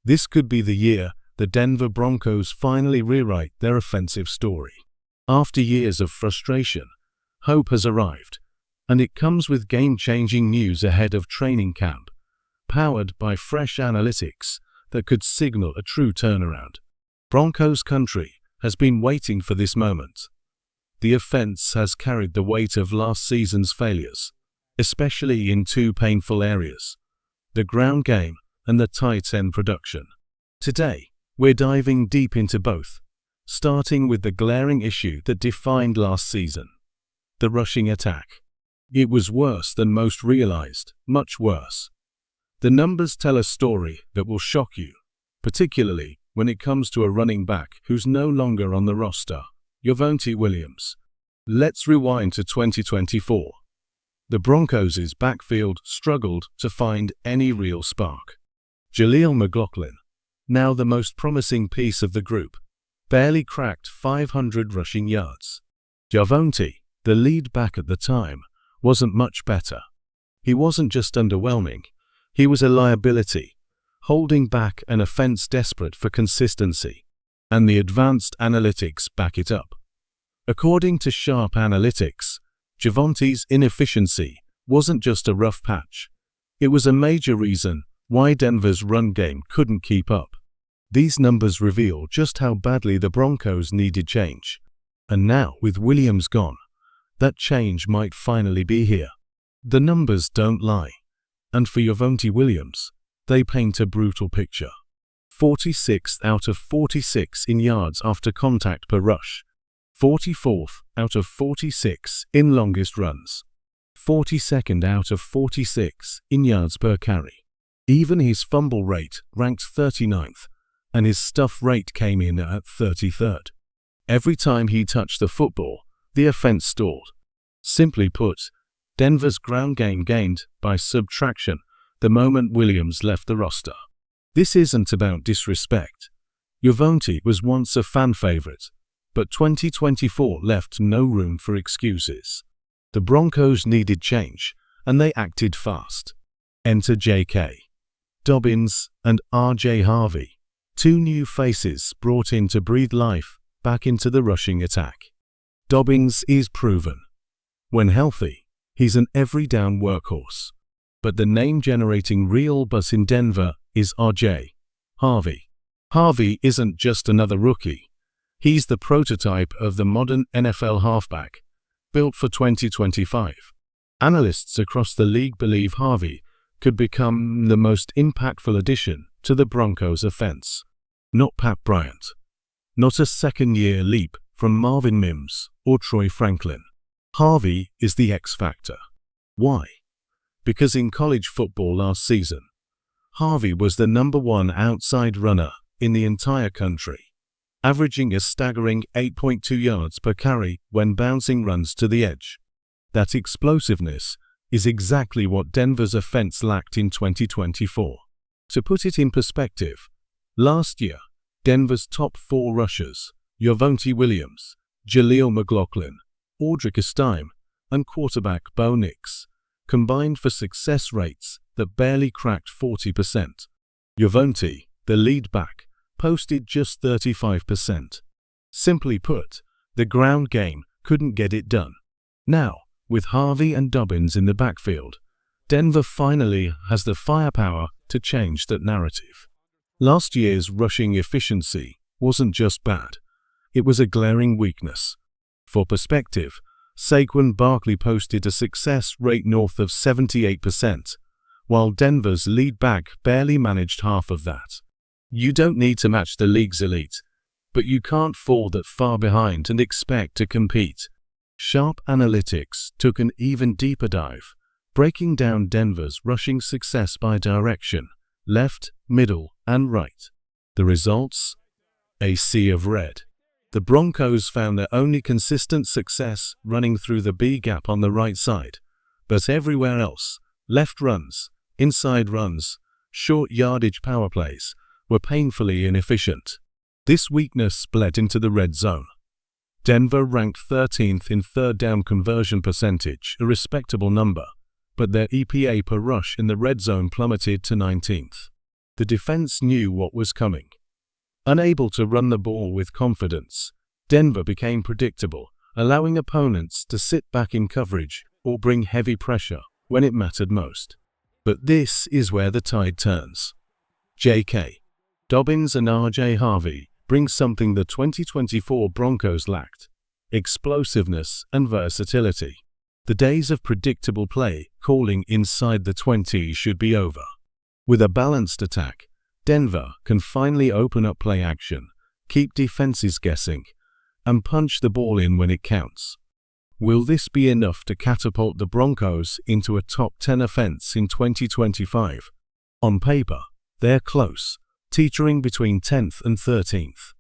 This could be the year the Denver Broncos finally rewrite their offensive story. After years of frustration, hope has arrived, and it comes with game-changing news ahead of training camp, powered by fresh analytics that could signal a true turnaround. Broncos country has been waiting for this moment. The offense has carried the weight of last season's failures, especially in two painful areas: the ground game and the tight end production. Today, we're diving deep into both, starting with the glaring issue that defined last season: the rushing attack. It was worse than most realized, much worse. The numbers tell a story that will shock you, particularly when it comes to a running back who's no longer on the roster, Javonte Williams. Let's rewind to 2024. The Broncos' backfield struggled to find any real spark. Jaleel McLaughlin, now the most promising piece of the group, barely cracked 500 rushing yards. Javonte, the lead back at the time, wasn't much better. He wasn't just underwhelming, he was a liability, holding back an offense desperate for consistency. And the advanced analytics back it up. According to Sharp Analytics, Javonte's inefficiency wasn't just a rough patch. It was a major reason why Denver's run game couldn't keep up. These numbers reveal just how badly the Broncos needed change. And now, with Williams gone, that change might finally be here. The numbers don't lie. And for Javonte Williams, they paint a brutal picture. 46th out of 46 in yards after contact per rush. 44th out of 46 in longest runs. 42nd out of 46 in yards per carry. Even his fumble rate ranked 39th, and his stuff rate came in at 33rd. Every time he touched the football, the offense stalled. Simply put, Denver's ground game gained by subtraction the moment Williams left the roster. This isn't about disrespect. Javonte was once a fan favorite, but 2024 left no room for excuses. The Broncos needed change, and they acted fast. Enter J.K. Dobbins and R.J. Harvey, two new faces brought in to breathe life back into the rushing attack. Dobbins is proven. When healthy, he's an every-down workhorse. But the name-generating real buzz in Denver is R.J. Harvey. Harvey isn't just another rookie. He's the prototype of the modern NFL halfback, built for 2025. Analysts across the league believe Harvey could become the most impactful addition to the Broncos offense. Not Pat Bryant. Not a second-year leap from Marvin Mims or Troy Franklin. Harvey is the X factor. Why? Because in college football last season, Harvey was the #1 outside runner in the entire country, averaging a staggering 8.2 yards per carry when bouncing runs to the edge. That explosiveness is exactly what Denver's offense lacked in 2024. To put it in perspective, last year, Denver's top 4 rushers, Javonte Williams, Jaleel McLaughlin, Audric Estime, and quarterback Bo Nix, combined for success rates that barely cracked 40%. Javonte, the lead back, posted just 35%. Simply put, the ground game couldn't get it done. Now, with Harvey and Dobbins in the backfield, Denver finally has the firepower to change that narrative. Last year's rushing efficiency wasn't just bad, it was a glaring weakness. For perspective, Saquon Barkley posted a success rate north of 78%, while Denver's lead back barely managed half of that. You don't need to match the league's elite, but you can't fall that far behind and expect to compete. Sharp Analytics took an even deeper dive, breaking down Denver's rushing success by direction, left, middle, and right. The results? A sea of red. The Broncos found their only consistent success running through the B gap on the right side, but everywhere else, left runs, inside runs, short yardage power plays, were painfully inefficient. This weakness bled into the red zone. Denver ranked 13th in third down conversion percentage, a respectable number, but their EPA per rush in the red zone plummeted to 19th. The defense knew what was coming. Unable to run the ball with confidence, Denver became predictable, allowing opponents to sit back in coverage or bring heavy pressure when it mattered most. But this is where the tide turns. J.K. Dobbins and R.J. Harvey bring something the 2024 Broncos lacked: explosiveness and versatility. The days of predictable play calling inside the 20 should be over. With a balanced attack, Denver can finally open up play action, keep defenses guessing, and punch the ball in when it counts. Will this be enough to catapult the Broncos into a top 10 offense in 2025? On paper, they're close, teetering between 10th and 13th.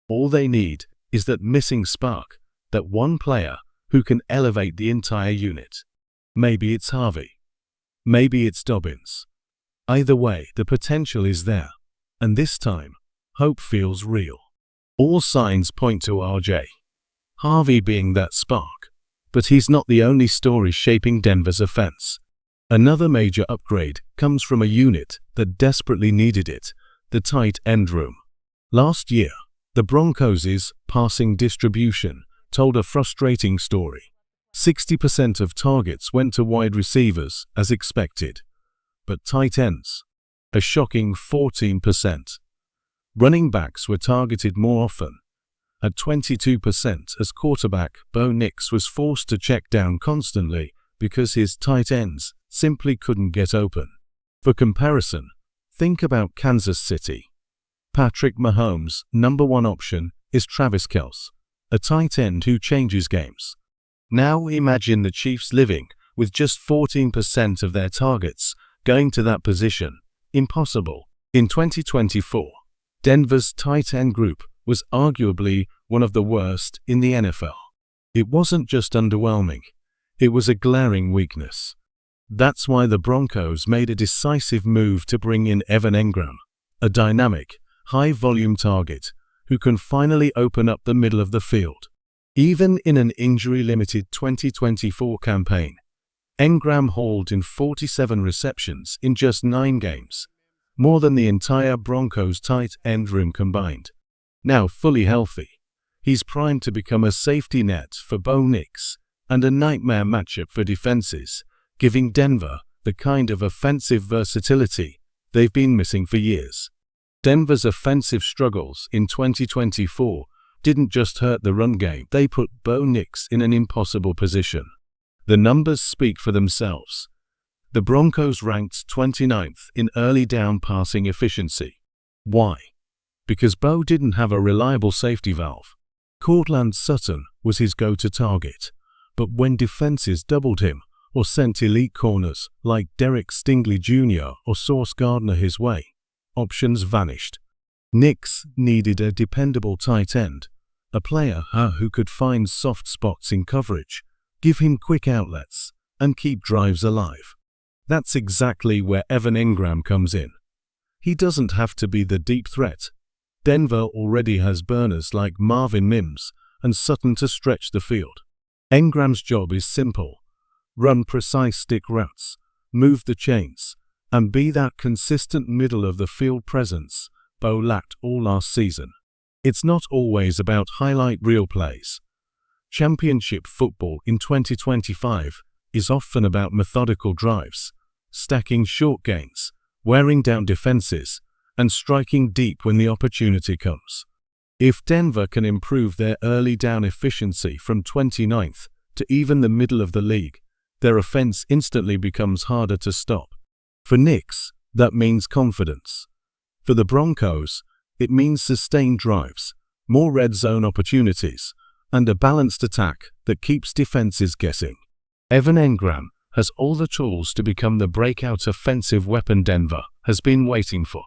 All they need is that missing spark, that one player who can elevate the entire unit. Maybe it's Harvey. Maybe it's Dobbins. Either way, the potential is there, and this time, hope feels real. All signs point to R.J. Harvey being that spark, but he's not the only story shaping Denver's offense. Another major upgrade comes from a unit that desperately needed it: the tight end room. Last year, the Broncos' passing distribution told a frustrating story. 60% of targets went to wide receivers as expected, but tight ends, a shocking 14%. Running backs were targeted more often, at 22%, as quarterback Bo Nix was forced to check down constantly because his tight ends simply couldn't get open. For comparison, think about Kansas City. Patrick Mahomes' number one option is Travis Kelce, a tight end who changes games. Now imagine the Chiefs living with just 14% of their targets going to that position. Impossible. In 2024, Denver's tight end group was arguably one of the worst in the NFL. It wasn't just underwhelming, it was a glaring weakness. That's why the Broncos made a decisive move to bring in Evan Engram, a dynamic, high-volume target who can finally open up the middle of the field. Even in an injury-limited 2024 campaign, Engram hauled in 47 receptions in just 9 games, more than the entire Broncos tight end room combined. Now fully healthy, he's primed to become a safety net for Bo Nix and a nightmare matchup for defenses, giving Denver the kind of offensive versatility they've been missing for years. Denver's offensive struggles in 2024 didn't just hurt the run game, they put Bo Nix in an impossible position. The numbers speak for themselves. The Broncos ranked 29th in early down passing efficiency. Why? Because Bo didn't have a reliable safety valve. Courtland Sutton was his go-to target, but when defenses doubled him or sent elite corners like Derek Stingley Jr. or Sauce Gardner his way, options vanished. Nix needed a dependable tight end, a player who could find soft spots in coverage, give him quick outlets, and keep drives alive. That's exactly where Evan Engram comes in. He doesn't have to be the deep threat. Denver already has burners like Marvin Mims and Sutton to stretch the field. Engram's job is simple: run precise stick routes, move the chains, and be that consistent middle-of-the-field presence Bo lacked all last season. It's not always about highlight reel plays. Championship football in 2025 is often about methodical drives, stacking short gains, wearing down defenses, and striking deep when the opportunity comes. If Denver can improve their early down efficiency from 29th to even the middle of the league, their offense instantly becomes harder to stop. For Nix, that means confidence. For the Broncos, it means sustained drives, more red zone opportunities, and a balanced attack that keeps defenses guessing. Evan Engram has all the tools to become the breakout offensive weapon Denver has been waiting for.